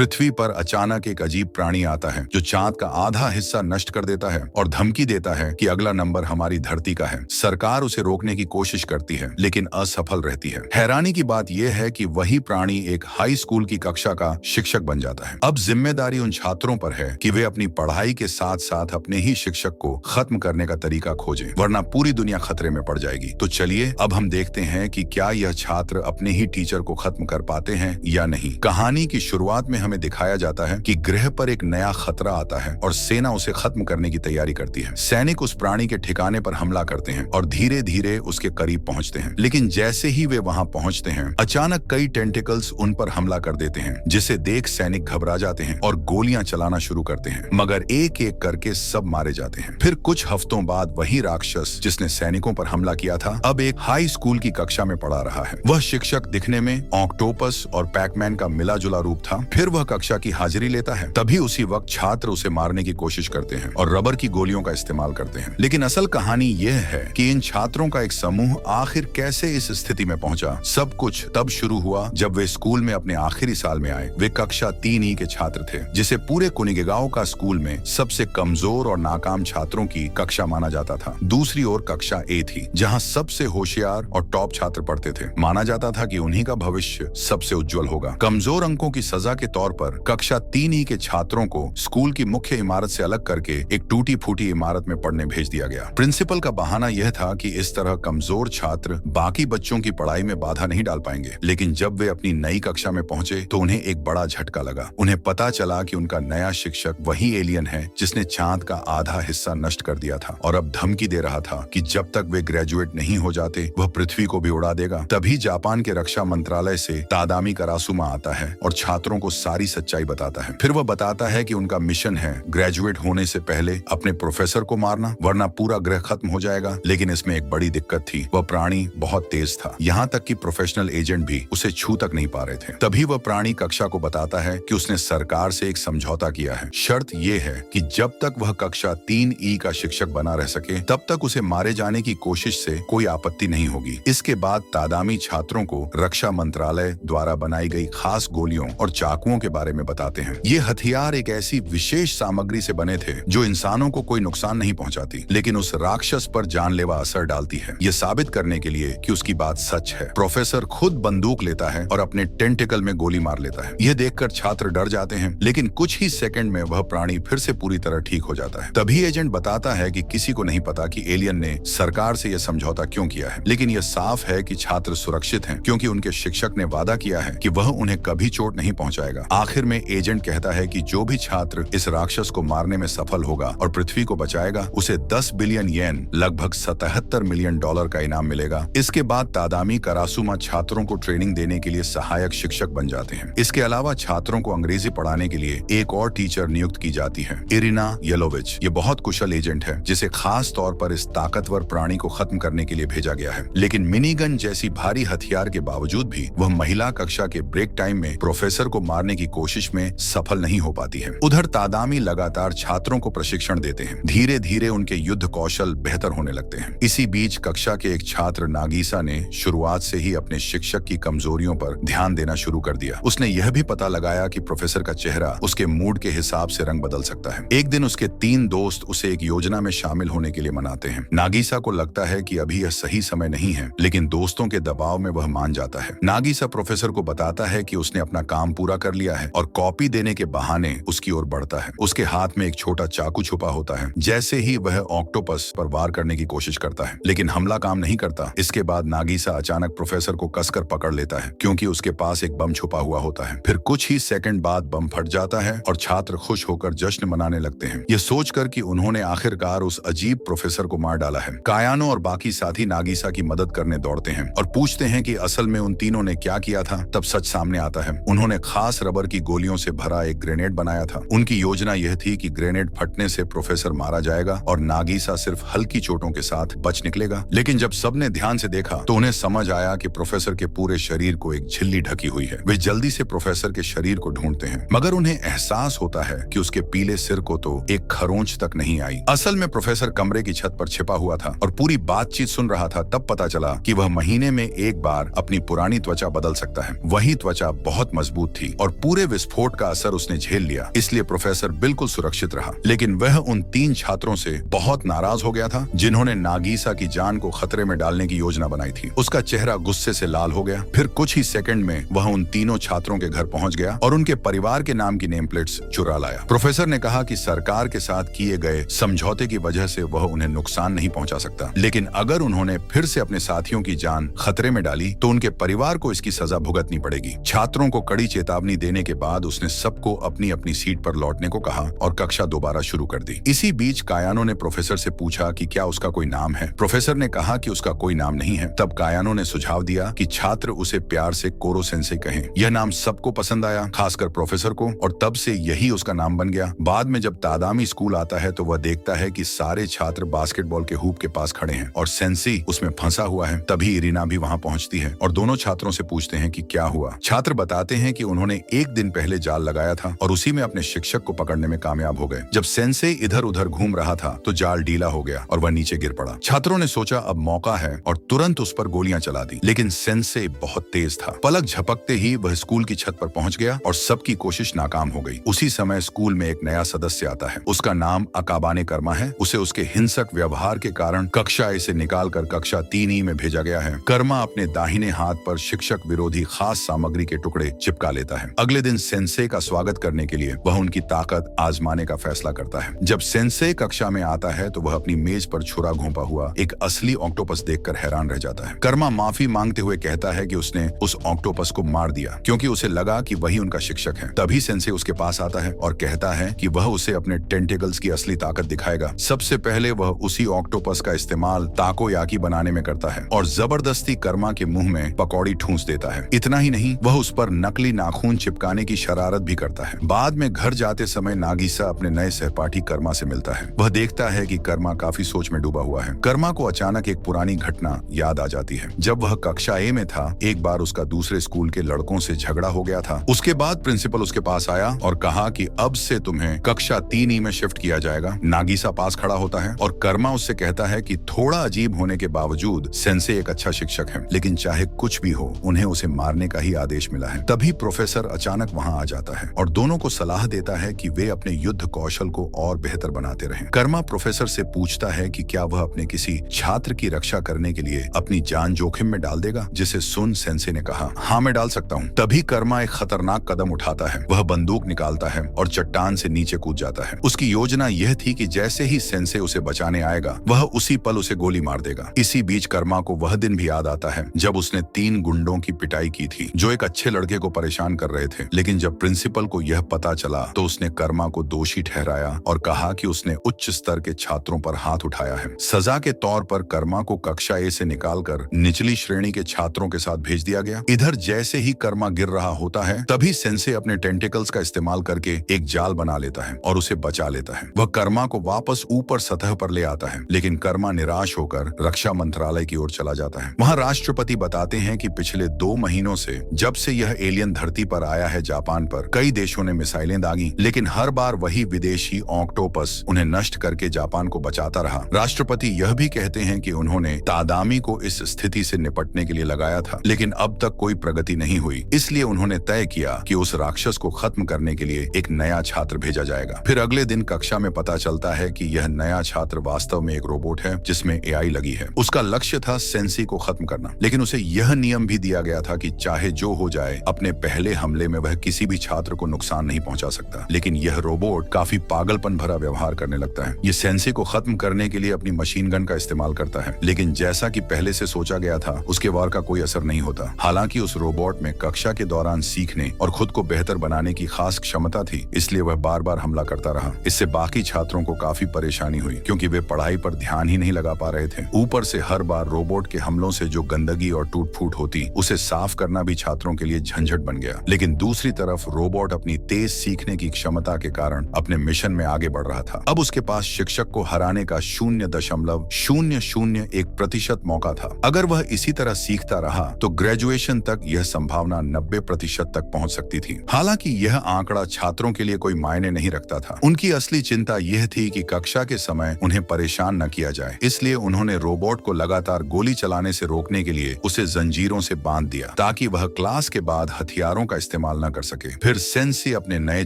पृथ्वी पर अचानक एक अजीब प्राणी आता है जो चांद का आधा हिस्सा नष्ट कर देता है और धमकी देता है कि अगला नंबर हमारी धरती का है। सरकार उसे रोकने की कोशिश करती है लेकिन असफल रहती है। हैरानी की बात यह है कि वही प्राणी एक हाई स्कूल की कक्षा का शिक्षक बन जाता है। अब जिम्मेदारी उन छात्रों पर है कि वे अपनी पढ़ाई के साथ साथ अपने ही शिक्षक को खत्म करने का तरीका खोजें, वरना पूरी दुनिया खतरे में पड़ जाएगी। तो चलिए अब हम देखते हैं कि क्या यह छात्र अपने ही टीचर को खत्म कर पाते हैं या नहीं। कहानी की शुरुआत में हमें दिखाया जाता है कि ग्रह पर एक नया खतरा आता है और सेना उसे खत्म करने की तैयारी करती है। सैनिक उस प्राणी के ठिकाने पर हमला करते हैं और धीरे धीरे उसके करीब पहुंचते हैं। लेकिन जैसे ही वे वहां पहुंचते हैं, अचानक कई टेंटिकल्स उन पर हमला कर देते हैं, जिसे देख सैनिक घबरा जाते हैं और गोलियां चलाना शुरू करते हैं। मगर एक एक करके सब मारे जाते हैं। फिर कुछ हफ्तों बाद वही राक्षस जिसने सैनिकों पर हमला किया था, अब एक हाई स्कूल की कक्षा में पढ़ा रहा है। वह शिक्षक दिखने में ऑक्टोपस और पैकमैन का मिला जुला रूप था। फिर वह कक्षा की हाजिरी लेता है। तभी उसी वक्त छात्र उसे मारने की कोशिश करते हैं और रबर की गोलियों का इस्तेमाल करते हैं। लेकिन असल कहानी यह है कि इन छात्रों का एक समूह आखिर कैसे इस स्थिति में पहुंचा। सब कुछ तब शुरू हुआ जब वे स्कूल में अपने आखिरी साल में आए। वे कक्षा 3 के छात्र थे, जिसे पूरे कुनिगेगांव का स्कूल में सबसे कमजोर और नाकाम छात्रों की कक्षा माना जाता था। दूसरी ओर कक्षा A थी, जहां सबसे होशियार और टॉप छात्र पढ़ते थे। माना जाता था कि उन्हीं का भविष्य सबसे उज्जवल होगा। कमजोर अंकों की सजा के तौर पर कक्षा 3 के छात्रों को स्कूल की मुख्य इमारत से अलग करके एक टूटी फूटी इमारत में पढ़ने भेज दिया गया। प्रिंसिपल का बहाना यह था कि इस तरह कमजोर छात्र बाकी बच्चों की पढ़ाई में बाधा नहीं डाल पाएंगे। लेकिन जब वे अपनी नई कक्षा में पहुंचे तो उन्हें एक बड़ा झटका लगा। उन्हें पता चला कि उनका नया शिक्षक वही एलियन है जिसने चांद का आधा हिस्सा नष्ट कर दिया था और अब धमकी दे रहा था कि जब तक वे ग्रेजुएट नहीं हो जाते वह पृथ्वी को भी उड़ा देगा। तभी जापान के रक्षा मंत्रालय से तादामी करासुमा आता है और छात्रों को सारी सच्चाई बताता है। फिर वह बताता है कि उनका मिशन है ग्रेजुएट होने से पहले अपने प्रोफेसर को मारना, वरना पूरा ग्रह खत्म हो जाएगा। लेकिन इसमें एक बड़ी दिक्कत थी, वह प्राणी बहुत तेज था, यहाँ तक कि प्रोफेशनल एजेंट भी उसे छू तक नहीं पा रहे थे। तभी वह प्राणी कक्षा को बताता है कि उसने सरकार से एक समझौता किया है। शर्त यह है कि जब तक वह कक्षा 3E का शिक्षक बना रह सके तब तक उसे मारे जाने की कोशिश से कोई आपत्ति नहीं होगी। इसके बाद तादामी छात्रों को रक्षा मंत्रालय द्वारा बनाई गई खास गोलियों और चाकुओं के बारे में बताते हैं। ये हथियार एक ऐसी विशेष सामग्री से बने थे जो इंसानों को कोई नुकसान नहीं पहुंचाती, लेकिन उस राक्षस पर जानलेवा असर डालती है। ये साबित करने के लिए कि उसकी बात सच है, प्रोफेसर खुद बंदूक लेता है और अपने टेंटिकल में गोली मार लेता है। यह देखकर छात्र डर जाते हैं, लेकिन कुछ ही सेकंड में वह प्राणी फिर से पूरी तरह ठीक हो जाता है। तभी एजेंट बताता है कि किसी को नहीं पता कि एलियन ने सरकार से यह समझौता क्यों किया है, लेकिन यह साफ है कि छात्र सुरक्षित हैं क्योंकि उनके शिक्षक ने वादा किया है कि वह उन्हें कभी चोट नहीं पहुंचाएगा। आखिर में एजेंट कहता है कि जो भी छात्र इस राक्षस को मारने में सफल होगा और पृथ्वी को बचाएगा, उसे 10 बिलियन येन लगभग $77 मिलियन का इनाम मिलेगा। इसके बाद तादामी करासुमा छात्रों को ट्रेनिंग देने के लिए सहायक शिक्षक बन जाते हैं। इसके अलावा छात्रों को अंग्रेजी पढ़ाने के लिए एक और टीचर नियुक्त की जाती है, इरिना येलोविच। ये बहुत कुशल एजेंट है जिसे खास तौर पर इस ताकतवर प्राणी को खत्म करने के लिए भेजा गया है। लेकिन मिनीगन जैसी भारी हथियार के बावजूद भी वह महिला कक्षा के ब्रेक टाइम में प्रोफेसर को मारने की कोशिश में सफल नहीं हो पाती है। उधर तादामी लगातार छात्रों को प्रशिक्षण देते हैं। धीरे धीरे उनके युद्ध कौशल बेहतर होने लगते हैं। इसी बीच कक्षा के एक छात्र नागीसा ने शुरुआत से ही अपने शिक्षक की कमजोरियों पर ध्यान देना शुरू कर दिया। उसने यह भी पता लगाया कि प्रोफेसर का चेहरा उसके मूड के हिसाब से रंग बदल सकता है। एक दिन उसके 3 दोस्त उसे एक योजना में शामिल होने के लिए मनाते हैं। नागीसा को लगता है कि अभी यह सही समय नहीं है, लेकिन दोस्तों के दबाव में वह मान जाता है। नागीसा प्रोफेसर को बताता है कि उसने अपना काम पूरा कर लिया है और कॉपी देने के बहाने उसकी ओर बढ़ता है। उसके हाथ में एक छोटा चाकू छुपा होता है। जैसे ही वह ऑक्टोपस पर वार करने की कोशिश करता है, लेकिन हमला काम नहीं करता। इसके बाद नागीसा अचानक प्रोफेसर को कसकर पकड़ लेता है क्योंकि उसके पास एक बम छुपा हुआ होता है। फिर कुछ ही सेकंड बाद बम फट जाता है और छात्र खुश होकर जश्न मनाने लगते हैं, ये सोचकर कि उन्होंने आखिरकार उस अजीब प्रोफेसर को मार डाला है। कायानो और बाकी साथी नागीसा की मदद करने दौड़ते हैं और पूछते हैं कि असल में उन तीनों ने क्या किया था। तब सच सामने आता है, उन्होंने खास रबर की गोलियों से भरा एक ग्रेनेड बनाया था। उनकी योजना यह थी कि ग्रेनेड फटने से प्रोफेसर मारा जाएगा और नागीसा सिर्फ हल्की चोटों के साथ बच निकलेगा। लेकिन जब सबने ध्यान से देखा तो उन्हें समझ आया कि प्रोफेसर के पूरे शरीर को एक झिल्ली ढकी हुई है। वे जल्दी से प्रोफेसर के शरीर को ढूंढते हैं, मगर उन्हें एहसास होता है कि उसके पीले सिर को तो एक खरोंच तक नहीं आई। असल में प्रोफेसर कमरे की छत पर छिपा हुआ था और पूरी बातचीत सुन रहा था। तब पता चला कि वह महीने में एक बार अपनी पुरानी त्वचा बदल सकता है। वही त्वचा बहुत मजबूत थी और पूरी पूरे विस्फोट का असर उसने झेल लिया, इसलिए प्रोफेसर बिल्कुल सुरक्षित रहा। लेकिन वह उन 3 छात्रों से बहुत नाराज हो गया था जिन्होंने नागीसा की जान को खतरे में डालने की योजना बनाई थी। उसका चेहरा गुस्से से लाल हो गया। फिर कुछ ही सेकंड में वह उन तीनों छात्रों के घर पहुंच गया और उनके परिवार के नाम की नेम प्लेट्स चुरा लाया। प्रोफेसर ने कहा कि सरकार के साथ किए गए समझौते की वजह से वह उन्हें नुकसान नहीं पहुंचा सकता, लेकिन अगर उन्होंने फिर से अपने साथियों की जान खतरे में डाली तो उनके परिवार को इसकी सजा भुगतनी पड़ेगी। छात्रों को कड़ी चेतावनी देने के बाद उसने सबको अपनी अपनी सीट पर लौटने को कहा और कक्षा दोबारा शुरू कर दी। इसी बीच कायानो ने प्रोफेसर से पूछा कि क्या उसका कोई नाम है। प्रोफेसर ने कहा कि उसका कोई नाम नहीं है। तब कायानो ने सुझाव दिया कि छात्र उसे प्यार से कोरो सेंसे कहें। यह नाम सबको पसंद आया, खासकर प्रोफेसर को, और तब से यही उसका नाम बन गया। बाद में जब तादामी स्कूल आता है तो वह देखता है कि सारे छात्र बास्केटबॉल के हूप के पास खड़े हैं और सेंसी उसमें फंसा हुआ है। तभी इरिना भी वहां पहुंचती है और दोनों छात्रों से पूछते हैं कि क्या हुआ। छात्र बताते हैं कि उन्होंने एक दिन पहले जाल लगाया था और उसी में अपने शिक्षक को पकड़ने में कामयाब हो गए। जब सेंसे इधर उधर घूम रहा था तो जाल ढीला हो गया और वह नीचे गिर पड़ा। छात्रों ने सोचा अब मौका है और तुरंत उस पर गोलियां चला दी, लेकिन सेंसे बहुत तेज था। पलक झपकते ही वह स्कूल की छत पर पहुंच गया और सबकी कोशिश नाकाम हो गई। उसी समय स्कूल में एक नया सदस्य आता है। उसका नाम अकाबाने कर्मा है। उसे उसके हिंसक व्यवहार के कारण कक्षा ए से निकालकर कक्षा 3E में भेजा गया है। कर्मा अपने दाहिने हाथ पर शिक्षक विरोधी खास सामग्री के टुकड़े चिपका लेता है। अगले दिन सेंसे का स्वागत करने के लिए वह उनकी ताकत आजमाने का फैसला करता है। जब सेंसे कक्षा में आता है तो वह अपनी मेज पर छुरा घोंपा हुआ एक असली ऑक्टोपस देखकर हैरान रह जाता है। कर्मा माफी मांगते हुए कहता है कि उसने उस ऑक्टोपस को मार दिया क्योंकि उसे लगा कि वही उनका शिक्षक है। तभी सेंसे उसके पास आता है और कहता है कि वह उसे अपने टेंटिकल्स की असली ताकत दिखाएगा। सबसे पहले वह उसी ऑक्टोपस का इस्तेमाल ताकोयाकी बनाने में करता है और जबरदस्ती कर्मा के मुंह में पकौड़ी ठूंस देता है। इतना ही नहीं, वह उस पर नकली नाखून चिपकाने की शरारत भी करता है। बाद में घर जाते समय नागीसा अपने नए सहपाठी कर्मा से मिलता है। वह देखता है कि कर्मा काफी सोच में डूबा हुआ है। कर्मा को अचानक एक पुरानी घटना याद आ जाती है। जब वह कक्षा ए में था, एक बार उसका दूसरे स्कूल के लड़कों से झगड़ा हो गया था। उसके बाद प्रिंसिपल उसके पास आया और कहा कि अब से तुम्हें कक्षा 3E में शिफ्ट किया जाएगा। नागीसा पास खड़ा होता है और कर्मा उससे कहता है कि थोड़ा अजीब होने के बावजूद सेंसे एक अच्छा शिक्षक है, लेकिन चाहे कुछ भी हो उन्हें उसे मारने का ही आदेश मिला है। तभी प्रोफेसर अचानक वहां आ जाता है और दोनों को सलाह देता है कि वे अपने युद्ध कौशल को और बेहतर बनाते रहें। कर्मा प्रोफेसर से पूछता है कि क्या वह अपने किसी छात्र की रक्षा करने के लिए अपनी जान जोखिम में डाल देगा, जिसे सुन सेंसे ने कहा, हाँ मैं डाल सकता हूँ। तभी कर्मा एक खतरनाक कदम उठाता है। वह बंदूक निकालता है और चट्टान से नीचे कूद जाता है। उसकी योजना यह थी कि जैसे ही सेंसे उसे बचाने आएगा वह उसी पल उसे गोली मार देगा। इसी बीच कर्मा को वह दिन भी याद आता है जब उसने 3 गुंडों की पिटाई की थी जो एक अच्छे लड़के को परेशान कर रहे थे। लेकिन जब प्रिंसिपल को यह पता चला तो उसने कर्मा को दोषी ठहराया और कहा कि उसने उच्च स्तर के छात्रों पर हाथ उठाया है। सजा के तौर पर कर्मा को कक्षा ए से निकालकर निचली श्रेणी के छात्रों के साथ भेज दिया गया। इधर जैसे ही कर्मा गिर रहा होता है तभी सेंसे अपने टेंटिकल्स का इस्तेमाल करके एक जाल बना लेता है और उसे बचा लेता है। वह कर्मा को वापस ऊपर सतह पर ले आता है, लेकिन कर्मा निराश होकर रक्षा मंत्रालय की ओर चला जाता है। वहां राष्ट्रपति बताते हैं कि पिछले 2 महीनों से जब से यह एलियन धरती पर आया है जापान पर, कई देशों ने मिसाइलें दागी, लेकिन हर बार वही विदेशी ऑक्टोपस उन्हें नष्ट करके जापान को बचाता रहा। राष्ट्रपति यह भी कहते हैं कि उन्होंने तादामी को इस स्थिति से निपटने के लिए लगाया था, लेकिन अब तक कोई प्रगति नहीं हुई। इसलिए उन्होंने तय किया कि उस राक्षस को खत्म करने के लिए एक नया छात्र भेजा जाएगा। फिर अगले दिन कक्षा में पता चलता है कि यह नया छात्र वास्तव में एक रोबोट है जिसमें AI लगी है। उसका लक्ष्य था सेंसी को खत्म करना, लेकिन उसे यह नियम भी दिया गया था कि चाहे जो हो जाए अपने पहले हमले में वह किसी भी छात्र को नुकसान नहीं पहुंचा सकता। लेकिन यह रोबोट काफी पागलपन भरा व्यवहार करने लगता है। ये सेंसी को खत्म करने के लिए अपनी मशीन गन का इस्तेमाल करता है, लेकिन जैसा कि पहले से सोचा गया था उसके वार का कोई असर नहीं होता। हालांकि उस रोबोट में कक्षा के दौरान सीखने और खुद को बेहतर बनाने की खास क्षमता थी, इसलिए वह बार बार हमला करता रहा। इससे बाकी छात्रों को काफी परेशानी हुई क्योंकि वे पढ़ाई पर ध्यान ही नहीं लगा पा रहे थे। ऊपर से हर बार रोबोट के हमलों से जो गंदगी और टूट फूट होती उसे साफ करना भी छात्रों के लिए झंझट बन गया। लेकिन दूसरी तरफ रोबोट अपनी तेज सीखने की क्षमता के कारण अपने मिशन में आगे बढ़ रहा था। अब उसके पास शिक्षक को हराने का 0.001% मौका था। अगर वह इसी तरह सीखता रहा तो ग्रेजुएशन तक यह संभावना 90% तक पहुंच सकती थी। हालांकि यह आंकड़ा छात्रों के लिए कोई मायने नहीं रखता था। उनकी असली चिंता यह थी कि कक्षा के समय उन्हें परेशान न किया जाए, इसलिए उन्होंने रोबोट को लगातार गोली चलाने से रोकने के लिए उसे जंजीरों से बांध दिया ताकि वह क्लास के बाद हथियारों का इस्तेमाल इस्तेमाल न कर सके। फिर सेंसे अपने नए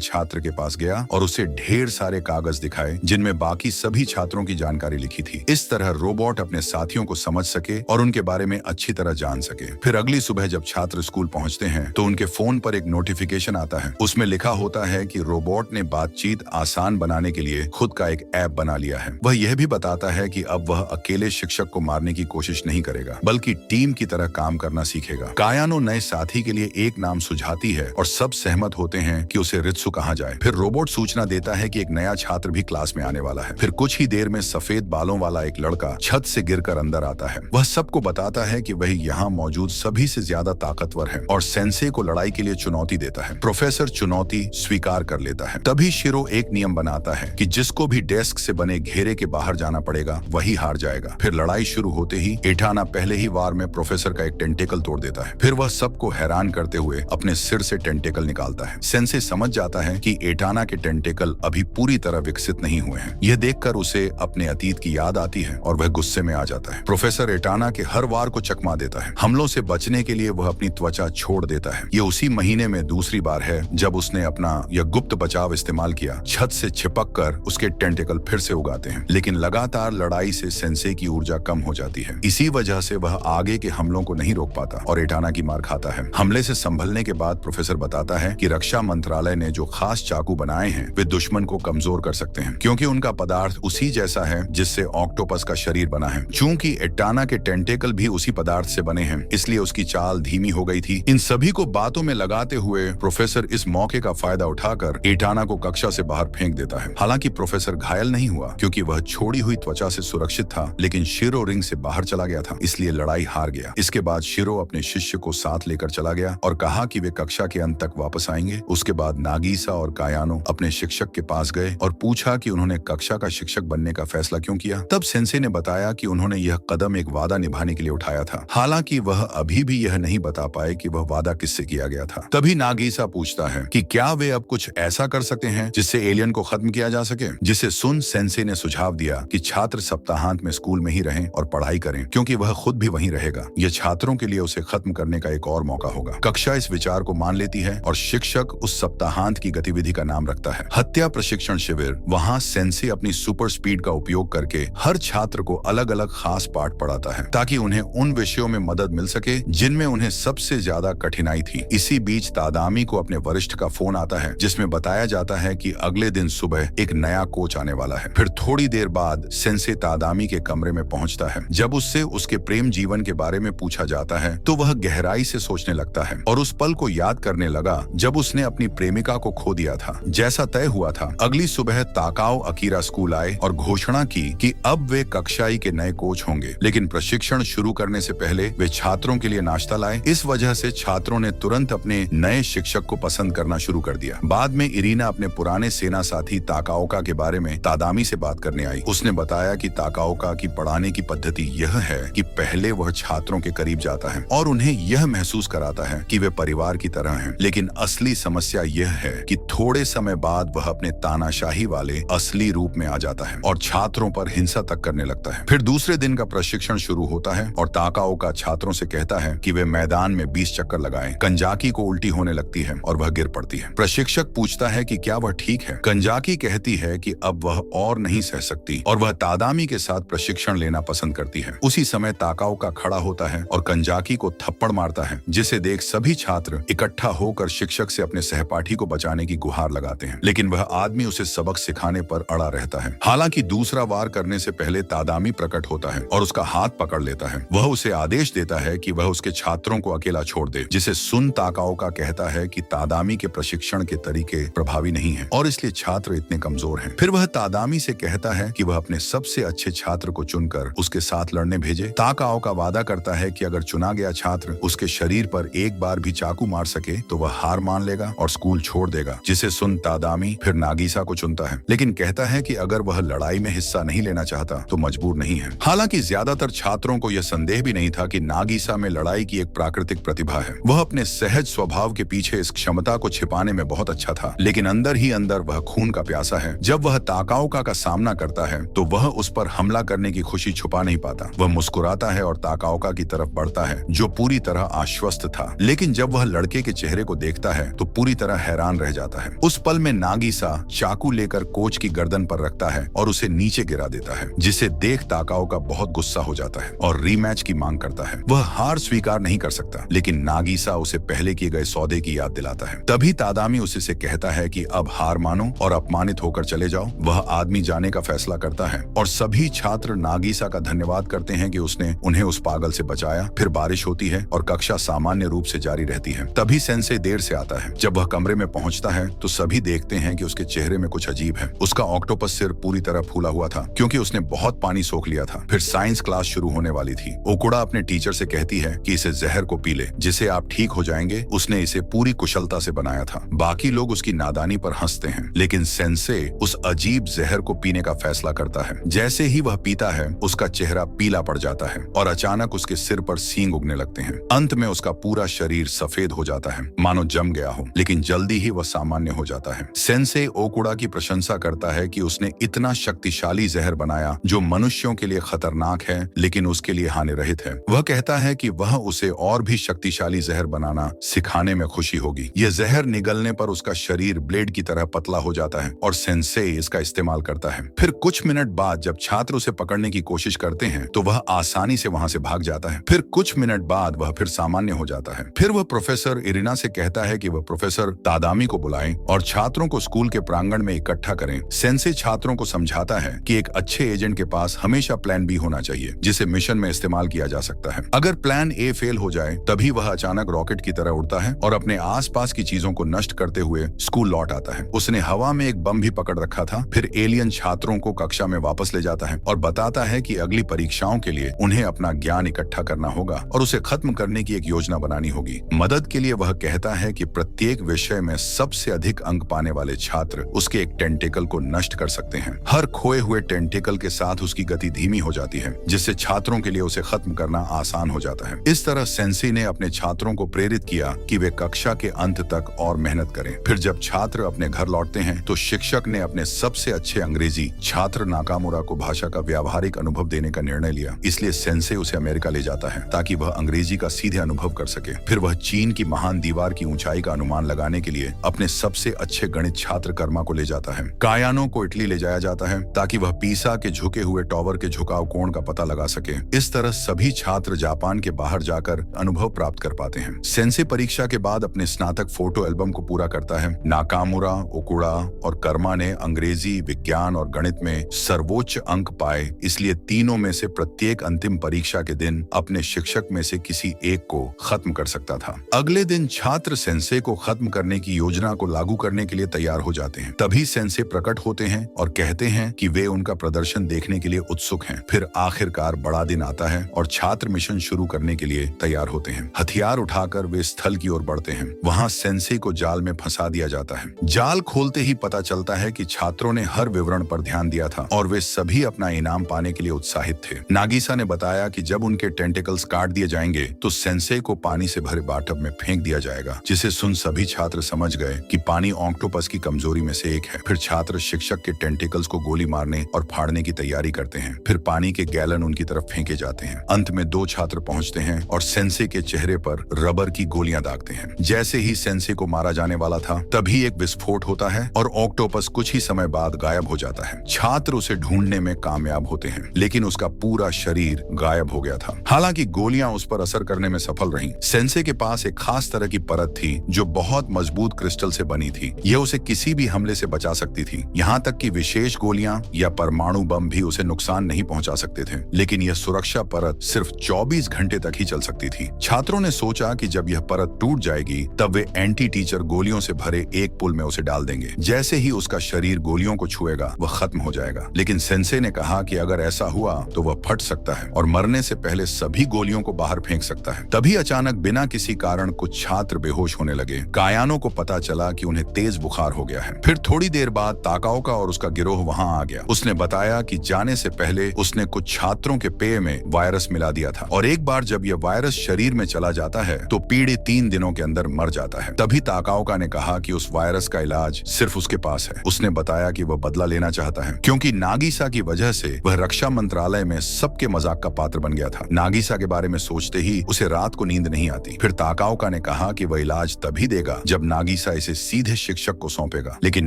छात्र के पास गया और उसे ढेर सारे कागज दिखाए जिनमें बाकी सभी छात्रों की जानकारी लिखी थी। इस तरह रोबोट अपने साथियों को समझ सके और उनके बारे में अच्छी तरह जान सके। फिर अगली सुबह जब छात्र स्कूल पहुंचते हैं तो उनके फोन पर एक नोटिफिकेशन आता है। उसमें लिखा होता है कि रोबोट ने बातचीत आसान बनाने के लिए खुद का एक ऐप बना लिया है। वह यह भी बताता है कि अब वह अकेले शिक्षक को मारने की कोशिश नहीं करेगा, बल्कि टीम की तरह काम करना सीखेगा। कायानो नए साथी के लिए एक नाम सुझाती है और सब सहमत होते हैं कि उसे रित्सु कहा जाए। फिर रोबोट सूचना देता है कि एक नया छात्र भी क्लास में आने वाला है। फिर कुछ ही देर में सफेद बालों वाला एक लड़का छत से गिरकर अंदर आता है। वह सबको बताता है कि वह यहाँ मौजूद सभी से ज्यादा ताकतवर है और सेंसे को लड़ाई के लिए चुनौती देता है। प्रोफेसर चुनौती स्वीकार कर लेता है। तभी शिरो एक नियम बनाता है कि जिसको भी डेस्क से बने घेरे के बाहर जाना पड़ेगा वही हार जाएगा। फिर लड़ाई शुरू होते ही एटाना पहले ही वार में प्रोफेसर का एक टेंटेकल तोड़ देता है। फिर वह सबको हैरान करते हुए अपने सिर से टेंटेकल निकालता है। सेंसे समझ जाता है कि एटाना के टेंटेकल अभी पूरी तरह विकसित नहीं हुए हैं। यह देखकर उसे अपने अतीत की याद आती है और वह गुस्से में आ जाता है। प्रोफेसर एटाना के हर वार को चकमा देता है। हमलों से बचने के लिए वह अपनी त्वचा छोड़ देता है। ये उसी महीने में दूसरी बार है जब उसने अपना यह गुप्त बचाव इस्तेमाल किया। छत से छिपककर उसके टेंटेकल फिर से उगाते हैं, लेकिन लगातार लड़ाई से सेंसे की ऊर्जा कम हो जाती है। इसी वजह से वह आगे के हमलों को नहीं रोक पाता और एटाना की मार खाता है। हमले से संभलने के बाद प्रोफेसर बताता है कि रक्षा मंत्रालय ने जो खास चाकू बनाए हैं वे दुश्मन को कमजोर कर सकते हैं, क्योंकि उनका पदार्थ उसी जैसा है जिससे ऑक्टोपस का शरीर बना है। चूंकि एटाना के टेंटेकल भी उसी पदार्थ से बने हैं, इसलिए उसकी चाल धीमी हो गई थी। इन सभी को बातों में लगाते हुए प्रोफेसर इस मौके का फायदा उठाकर एटाना को कक्षा से बाहर फेंक देता है। हालांकि प्रोफेसर घायल नहीं हुआ क्योंकि वह छोड़ी हुई त्वचा से सुरक्षित था, लेकिन शिरो रिंग से बाहर चला गया था, इसलिए लड़ाई हार गया। इसके बाद शिरो अपने शिष्य को साथ लेकर चला गया और कहा कि वे कक्षा के अंत तक वापस आएंगे। उसके बाद नागीसा और कायानो अपने शिक्षक के पास गए और पूछा कि उन्होंने कक्षा का शिक्षक बनने का फैसला क्यों किया। तब सेंसे ने बताया कि उन्होंने यह कदम एक वादा निभाने के लिए उठाया था। हालांकि वह अभी भी यह नहीं बता पाए कि वह वादा किससे किया गया था। तभी नागीसा पूछता है कि क्या वे अब कुछ ऐसा कर सकते हैं जिससे एलियन को खत्म किया जा सके। जिसे सुन सेंसे ने सुझाव दिया कि छात्र सप्ताहांत में स्कूल में ही रहें और पढ़ाई करें, क्योंकि वह खुद भी वहीं रहेगा। यह छात्रों के लिए उसे खत्म करने का एक और मौका होगा। कक्षा इस विचार को मान लेती है और शिक्षक उस सप्ताहांत की गतिविधि का नाम रखता है हत्या प्रशिक्षण शिविर। वहाँ सेंसे अपनी सुपर स्पीड का उपयोग करके हर छात्र को अलग अलग खास पाठ पढ़ाता है ताकि उन्हें उन विषयों में मदद मिल सके जिनमें उन्हें सबसे ज्यादा कठिनाई थी। इसी बीच तादामी को अपने वरिष्ठ का फोन आता है जिसमें बताया जाता है कि अगले दिन सुबह एक नया कोच आने वाला है। फिर थोड़ी देर बाद सेंसे तादामी के कमरे में पहुंचता है। जब उससे उसके प्रेम जीवन के बारे में पूछा जाता है तो वह गहराई से सोचने लगता है और उस पल को याद करने लगा जब उसने अपनी प्रेमिका को खो दिया था। जैसा तय हुआ था, अगली सुबह ताकाओ अकीरा स्कूल आए और घोषणा की कि अब वे कक्षाई के नए कोच होंगे, लेकिन प्रशिक्षण शुरू करने से पहले वे छात्रों के लिए नाश्ता लाए। इस वजह से छात्रों ने तुरंत अपने नए शिक्षक को पसंद करना शुरू कर दिया। बाद में इरीना अपने पुराने सेना साथी ताकाओका के बारे में तादामी से बात करने आई। उसने बताया कि ताकाओका की पढ़ाने की पद्धति यह है कि पहले वह छात्रों के करीब जाता है और उन्हें यह महसूस कराता है कि वे परिवार की तरह हैं। लेकिन असली समस्या यह है कि थोड़े समय बाद वह अपने तानाशाही वाले असली रूप में आ जाता है और छात्रों पर हिंसा तक करने लगता है। फिर दूसरे दिन का प्रशिक्षण शुरू होता है और ताकाओका छात्रों से कहता है कि वे मैदान में 20 चक्कर लगाएं। कंजाकी को उल्टी होने लगती है और वह गिर पड़ती है। प्रशिक्षक पूछता है कि क्या वह ठीक है। कंजाकी कहती है कि अब वह और नहीं सह सकती और वह तादामी के साथ प्रशिक्षण लेना पसंद करती है। उसी समय ताकाओका खड़ा होता है और कंजाकी को थप्पड़ मारता है, जिसे देख सभी छात्र इकट्ठा होकर शिक्षक से अपने सहपाठी को बचाने की गुहार लगाते हैं, लेकिन वह आदमी उसे सबक सिखाने पर अड़ा रहता है। हालांकि दूसरा वार करने से पहले तादामी प्रकट होता है और उसका हाथ पकड़ लेता है। वह उसे आदेश देता है कि वह उसके छात्रों को अकेला छोड़ दे, जिसे सुन ताकाओका कहता है कि तादामी के प्रशिक्षण के तरीके प्रभावी नहीं है और इसलिए छात्र इतने कमजोर हैं। फिर वह तादामी से कहता है कि वह अपने सबसे अच्छे छात्र को चुनकर उसके साथ लड़ने भेजे। ताकाओका वादा करता है कि अगर चुना गया छात्र उसके शरीर पर एक बार भी चाकू मार सके तो वह हार मान लेगा और स्कूल छोड़ देगा, जिसे सुन तादामी फिर नागीसा को चुनता है, लेकिन कहता है कि अगर वह लड़ाई में हिस्सा नहीं लेना चाहता तो मजबूर नहीं है। हालांकि ज्यादातर छात्रों को यह संदेह भी नहीं था कि नागीसा में लड़ाई की एक प्राकृतिक प्रतिभा है। वह अपने सहज स्वभाव के पीछे इस क्षमता को छिपाने में बहुत अच्छा था, लेकिन अंदर ही अंदर वह खून का प्यासा है। जब वह ताकाओका का सामना करता है तो वह उस पर हमला करने की खुशी छुपा नहीं पाता। वह मुस्कुराता है और ताकाओका की तरफ बढ़ता है जो पूरी तरह आश्वस्त था, लेकिन जब वह लड़के के चेहरे चेहरे को देखता है तो पूरी तरह हैरान रह जाता है। उस पल में नागिसा चाकू लेकर कोच की गर्दन पर रखता है और उसे नीचे गिरा देता है, जिसे देख ताकाओ का बहुत गुस्सा हो जाता है और रीमैच की मांग करता है। वह हार स्वीकार नहीं कर सकता, लेकिन नागिसा उसे पहले किए गए सौदे की याद दिलाता है। तभी तादामी उसे से कहता है कि अब हार मानो और अपमानित होकर चले जाओ। वह आदमी जाने का फैसला करता है और सभी छात्र नागिसा का धन्यवाद करते हैं कि उसने उन्हें उस पागल से बचाया। फिर बारिश होती है और कक्षा सामान्य रूप से जारी रहती है। तभी सेंसे देर से आता है। जब वह कमरे में पहुंचता है तो सभी देखते हैं कि उसके चेहरे में कुछ अजीब है। उसका ऑक्टोपस सिर पूरी तरह फूला हुआ था क्योंकि उसने बहुत पानी सोख लिया था। फिर साइंस क्लास शुरू होने वाली थी। ओकुड़ा अपने टीचर से कहती है कि इसे जहर को पी ले, जिससे आप ठीक हो जाएंगे। उसने इसे पूरी कुशलता से बनाया था। बाकी लोग उसकी नादानी पर हंसते हैं, लेकिन सेंसे उस अजीब जहर को पीने का फैसला करता है। जैसे ही वह पीता है उसका चेहरा पीला पड़ जाता है और अचानक उसके सिर पर सींग उगने लगते हैं। अंत में उसका पूरा शरीर सफेद हो जाता है, मानो जम गया हो, लेकिन जल्दी ही वह सामान्य हो जाता है। सेंसे ओकुड़ा की प्रशंसा करता है कि उसने इतना शक्तिशाली जहर बनाया जो मनुष्यों के लिए खतरनाक है लेकिन उसके लिए हानिरहित है। वह कहता है कि वह उसे और भी शक्तिशाली जहर बनाना सिखाने में खुशी होगी। यह जहर निगलने पर उसका शरीर ब्लेड की तरह पतला हो जाता है और सेंसे इसका इस्तेमाल करता है। फिर कुछ मिनट बाद जब छात्र उसे पकड़ने की कोशिश करते हैं तो वह आसानी से वहां से भाग जाता है। फिर कुछ मिनट बाद वह फिर सामान्य हो जाता है। फिर वह प्रोफेसर इरिना से कहता है कि वह प्रोफेसर तादामी को बुलाएं और छात्रों को स्कूल के प्रांगण में इकट्ठा करें। सेंसे छात्रों को समझाता है कि एक अच्छे एजेंट के पास हमेशा प्लान बी होना चाहिए, जिसे मिशन में इस्तेमाल किया जा सकता है। अगर प्लान ए फेल हो जाए तभी वह अचानक रॉकेट की तरह उड़ता है और अपने आसपास की चीजों को नष्ट करते हुए स्कूल लौट आता है। उसने हवा में एक बम भी पकड़ रखा था। फिर एलियन छात्रों को कक्षा में वापस ले जाता है और बताता है कि अगली परीक्षाओं के लिए उन्हें अपना ज्ञान इकट्ठा करना होगा और उसे खत्म करने की एक योजना बनानी होगी। मदद के लिए वह कहता है कि प्रत्येक विषय में सबसे अधिक अंक पाने वाले छात्र उसके एक टेंटिकल को नष्ट कर सकते हैं। हर खोए हुए टेंटिकल के साथ उसकी गति धीमी हो जाती है, जिससे छात्रों के लिए उसे खत्म करना आसान हो जाता है। इस तरह सेंसी ने अपने छात्रों को प्रेरित किया कि वे कक्षा के अंत तक और मेहनत करें। फिर जब छात्र अपने घर लौटते हैं तो शिक्षक ने अपने सबसे अच्छे अंग्रेजी छात्र नाकामुरा को भाषा का व्यावहारिक अनुभव देने का निर्णय लिया। इसलिए सेंसे उसे अमेरिका ले जाता है ताकि वह अंग्रेजी का सीधे अनुभव कर सके। फिर वह चीन की महान दीवार की ऊंचाई का अनुमान लगाने के लिए अपने सबसे अच्छे गणित छात्र कर्मा को ले जाता है। कायानो को इटली ले जाया जाता है ताकि वह पीसा के झुके हुए टॉवर के झुकाव कोण का पता लगा सके। इस तरह सभी छात्र जापान के बाहर जाकर अनुभव प्राप्त कर पाते हैं। सेंसे परीक्षा के बाद अपने स्नातक फोटो एल्बम को पूरा करता है। नाकामुरा, ओकुड़ा और कर्मा ने अंग्रेजी, विज्ञान और गणित में सर्वोच्च अंक पाए, इसलिए तीनों में से प्रत्येक अंतिम परीक्षा के दिन अपने शिक्षक में से किसी एक को खत्म कर सकता था। अगले दिन छात्र सेंसे को खत्म करने की योजना को लागू करने के लिए तैयार हो जाते हैं। तभी सेंसे प्रकट होते हैं और कहते हैं कि वे उनका प्रदर्शन देखने के लिए उत्सुक हैं। फिर आखिरकार बड़ा दिन आता है और छात्र मिशन शुरू करने के लिए तैयार होते हैं। हथियार उठाकर वे स्थल की ओर बढ़ते हैं। वहां सेंसे को जाल में फंसा दिया जाता है। जाल खोलते ही पता चलता है कि छात्रों ने हर विवरण पर ध्यान दिया था और वे सभी अपना इनाम पाने के लिए उत्साहित थे। नागिसा ने बताया कि जब उनके टेंटिकल्स काट दिए जाएंगे तो सेंसे को पानी से भरे बाथटब में फेंक दिया जाएगा, जिसे सुन सभी छात्र समझ गए कि पानी ऑक्टोपस की कमजोरी में से एक है। फिर छात्र शिक्षक के टेंटिकल्स को गोली मारने और फाड़ने की तैयारी करते हैं। फिर पानी के गैलन उनकी तरफ फेंके जाते हैं। अंत में 2 छात्र पहुंचते हैं और सेंसे के चेहरे पर रबर की गोलियां दागते हैं। जैसे ही सेंसे को मारा जाने वाला था तभी एक विस्फोट होता है और ऑक्टोपस कुछ ही समय बाद गायब हो जाता है। छात्र उसे ढूंढने में कामयाब होते हैं, लेकिन उसका पूरा शरीर गायब हो गया था। हालांकि गोलियां उस पर असर करने में सफल रहीं। सेंसे के पास एक खास तरह की परत थी जो बहुत मजबूत क्रिस्टल से बनी थी। यह उसे किसी भी हमले से बचा सकती थी। यहाँ तक कि विशेष गोलियां या परमाणु बम भी उसे नुकसान नहीं पहुंचा सकते थे। लेकिन यह सुरक्षा परत सिर्फ 24 घंटे तक ही चल सकती थी। छात्रों ने सोचा कि जब यह परत टूट जाएगी तब वे एंटी टीचर गोलियों से भरे एक पुल में उसे डाल देंगे। जैसे ही उसका शरीर गोलियों को छुएगा वह खत्म हो जाएगा। लेकिन सेंसे ने कहा कि अगर ऐसा हुआ तो वह फट सकता है और मरने से पहले सभी गोलियों को बाहर फेंक सकता है। तभी अचानक बिना किसी कारण कुछ छात्र बेहोश होने लगे। कायानो को पता चला कि उन्हें तेज बुखार हो गया है। फिर थोड़ी देर बाद ताकाओका और उसका गिरोह वहां आ गया। उसने बताया कि जाने से पहले उसने कुछ छात्रों के पेय में वायरस मिला दिया था और एक बार जब यह वायरस शरीर में चला जाता है तो पीड़ित 3 दिनों के अंदर मर जाता है। तभी ताकाओका ने कहा कि उस वायरस का इलाज सिर्फ उसके पास है। उसने बताया कि वह बदला लेना चाहता है क्योंकि नागिसा की वजह से वह रक्षा मंत्रालय में सबके मजाक का पात्र बन गया था। नागिसा के बारे में सोचते ही उसे रात को नींद नहीं आती। फिर ताकाओका ने कहा कि वह इलाज तभी देगा जब नागीसा इसे सीधे शिक्षक को सौंपेगा। लेकिन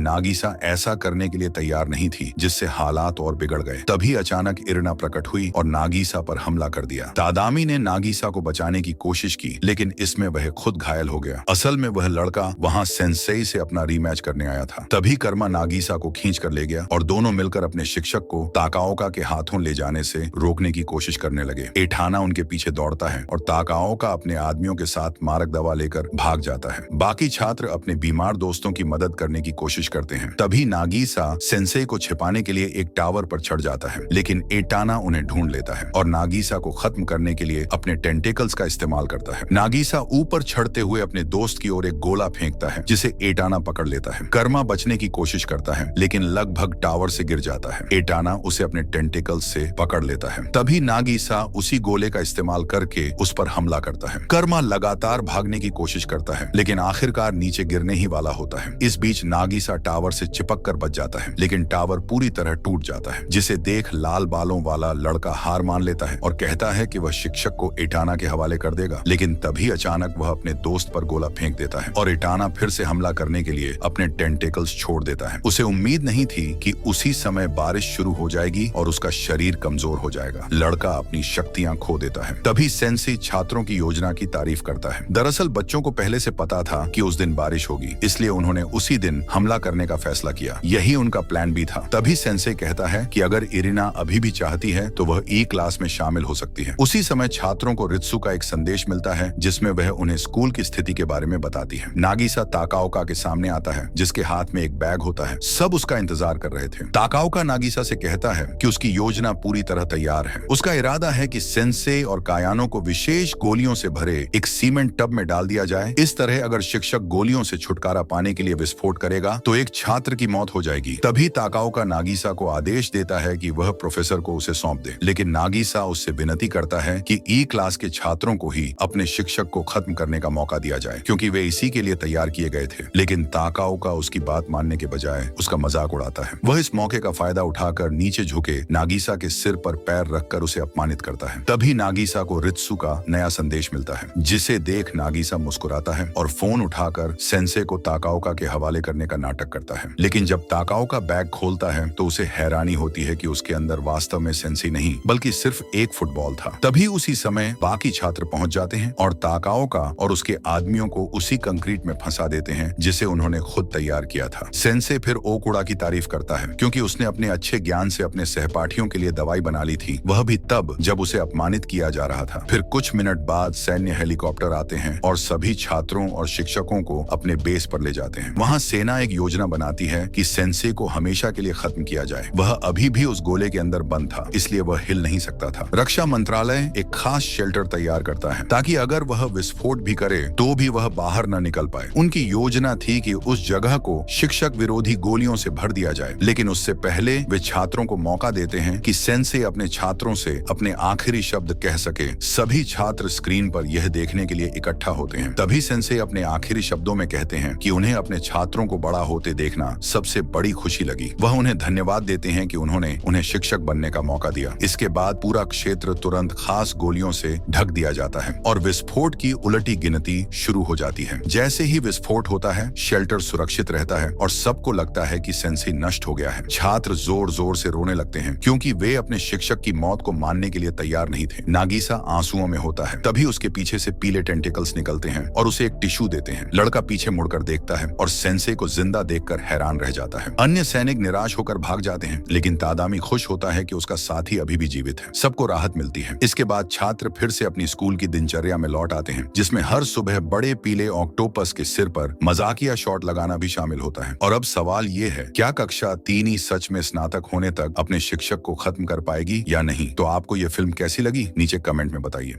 नागीसा ऐसा करने के लिए तैयार नहीं थी, जिससे हालात और बिगड़ गए। तभी अचानक इरिना प्रकट हुई और नागीसा पर हमला कर दिया। तादामी ने नागीसा को बचाने की कोशिश की, लेकिन इसमें वह खुद घायल हो गया। असल में वह लड़का वहां सेंसेई से अपना रीमैच करने आया था। तभी कर्मा नागीसा को खींच कर ले गया और दोनों मिलकर अपने शिक्षक को ताकाओका के हाथों ले जाने से रोकने की कोशिश करने लगे। एठाना उनके पीछे दौड़ता है और ताकाओका अपने आदमियों के साथ मारक दवा लेकर भाग जाता है। बाकी छात्र अपने बीमार दोस्तों की मदद करने की कोशिश करते हैं। तभी नागीसा सेंसेई को छिपाने के लिए एक टावर पर चढ़ जाता है, लेकिन एटाना उन्हें ढूंढ लेता है और नागीसा को खत्म करने के लिए अपने टेंटेकल्स का इस्तेमाल करता है। नागीसा ऊपर चढ़ते हुए अपने दोस्त की ओर एक गोला फेंकता है, जिसे एटाना पकड़ लेता है। कर्मा बचने की कोशिश करता है, लेकिन लगभग टावर से गिर जाता है। एटाना उसे अपने टेंटेकल्स से पकड़ लेता है। तभी नागीसा उसी गोले का इस्तेमाल करके उस पर हमला करता है। कर्मा लगातार भागने की कोशिश करता है, लेकिन आखिरकार नीचे गिरने ही वाला होता है। इस बीच नागीसा टावर से चिपक कर बच जाता है, लेकिन टावर पूरी तरह टूट जाता है, जिसे देख लाल बालों वाला लड़का हार मान लेता है और कहता है कि वह शिक्षक को एटाना के हवाले कर देगा। लेकिन तभी अचानक वह अपने दोस्त पर गोला फेंक देता है और एटाना फिर से हमला करने के लिए अपने टेंटेकल्स छोड़ देता है। उसे उम्मीद नहीं थी कि उसी समय बारिश शुरू हो जाएगी और उसका शरीर कमजोर हो जाएगा। लड़का अपनी शक्तियां खो देता है। तभी सेंसेई छात्रों की योजना की तारीफ करता है। दरअसल बच्चों को पहले से पता था कि उस दिन बारिश होगी, इसलिए उन्होंने उसी दिन हमला करने का फैसला किया। यही उनका प्लान भी था। तभी सेंसेई कहता है कि अगर इरिना अभी भी चाहती है तो वह ई क्लास में शामिल हो सकती है। उसी समय छात्रों को रित्सु का एक संदेश मिलता है, जिसमें वह उन्हें स्कूल की स्थिति के बारे में बताती है। नागीसा ताकाओका के सामने आता है, जिसके हाथ में एक बैग होता है। सब उसका इंतजार कर रहे थे। ताकाओका नागीसा से कहता है कि उसकी योजना पूरी तरह तैयार है। उसका इरादा है कि सेंसेई और कायानो को विशेष गोलियों से भरे एक सीमेंट टब में डाल दिया जाए। इस तरह अगर शिक्षक गोलियों से छुटकारा पाने के लिए विस्फोट करेगा तो एक छात्र की मौत हो जाएगी। तभी ताकाओका नागीसा को आदेश देता है कि वह प्रोफेसर को उसे सौंप दे, लेकिन नागीसा उससे विनती करता है कि ई क्लास के छात्रों को ही अपने शिक्षक को खत्म करने का मौका दिया जाए, क्योंकि वे इसी के लिए तैयार किए गए थे। लेकिन ताकाओका उसकी बात मानने के बजाय उसका मजाक उड़ाता है। वह इस मौके का फायदा उठाकर नीचे झुके नागीसा के सिर पर पैर रखकर उसे अपमानित करता है। तभी नागीसा को रित्सु का नया संदेश मिलता है, जिसे देख नागीसा मुस्कुराता है और फोन उठाकर सेंसे को ताकाओका के हवाले करने का नाटक करता है। लेकिन जब ताकाओका बैग खोलता है तो उसे हैरानी होती है कि उसके अंदर वास्तव में सेंसी नहीं बल्कि सिर्फ एक फुटबॉल था। तभी उसी समय बाकी छात्र पहुंच जाते हैं और ताकाओका और उसके आदमियों को उसी कंक्रीट में फंसा देते हैं, जिसे उन्होंने खुद तैयार किया था। सेंसे फिर ओकुड़ा की तारीफ करता है, क्योंकि उसने अपने अच्छे ज्ञान से अपने सहपाठियों के लिए दवाई बना ली थी, वह भी तब जब उसे अपमानित किया जा रहा था। फिर कुछ मिनट बाद सैन्य हेलीकॉप्टर आते हैं और सभी छात्रों और शिक्षकों को अपने बेस पर ले जाते हैं। वहाँ सेना एक योजना बनाती है कि सेंसे को हमेशा के लिए खत्म किया जाए। वह अभी भी उस गोले के अंदर बंद था, इसलिए वह हिल नहीं सकता था। रक्षा मंत्रालय एक खास शेल्टर तैयार करता है ताकि अगर वह विस्फोट भी करे तो भी वह बाहर न निकल पाए। उनकी योजना थी कि उस जगह को शिक्षक विरोधी गोलियों से भर दिया जाए, लेकिन उससे पहले वे छात्रों को मौका देते हैं कि सेंसे अपने छात्रों से अपने आखिरी शब्द कह सके। सभी छात्र स्क्रीन पर यह देखने के लिए इकट्ठा होते हैं। तभी सेंसे अपने आखिरी शब्दों में कहते हैं कि उन्हें अपने छात्रों को बड़ा होते देखना सबसे बड़ी खुशी लगी। वह उन्हें धन्यवाद देते हैं कि उन्होंने उन्हें शिक्षक बनने का मौका दिया। इसके बाद पूरा क्षेत्र तुरंत खास गोलियों से ढक दिया जाता है और विस्फोट की उलटी गिनती शुरू हो जाती है। जैसे ही विस्फोट होता है, शेल्टर सुरक्षित रहता है और सबको लगता है कि सेंसी नष्ट हो गया है। छात्र जोर जोर से रोने लगते हैं, क्योंकि वे अपने शिक्षक की मौत को मानने के लिए तैयार नहीं थे। नागीसा आंसुओं में होता है। तभी उसके पीछे से पीले टेंटिकल्स निकलते हैं और उसे एक टिश्यू देते हैं। लड़का पीछे मुड़कर देखता है और सेंसे को जिंदा देखकर हैरान रह जाता है। अन्य सैनिक निराश होकर भाग जाते हैं, लेकिन तादामी खुश होता है कि उसका साथी अभी भी जीवित है। सबको राहत मिलती है। इसके बाद छात्र फिर से अपनी स्कूल की दिनचर्या में लौट आते हैं, जिसमें हर सुबह बड़े पीले ऑक्टोपस के सिर पर मजाकिया शॉट लगाना भी शामिल होता है। और अब सवाल ये है, क्या कक्षा 3 ही सच में स्नातक होने तक अपने शिक्षक को खत्म कर पाएगी या नहीं? तो आपको ये फिल्म कैसी लगी, नीचे कमेंट में बताइए।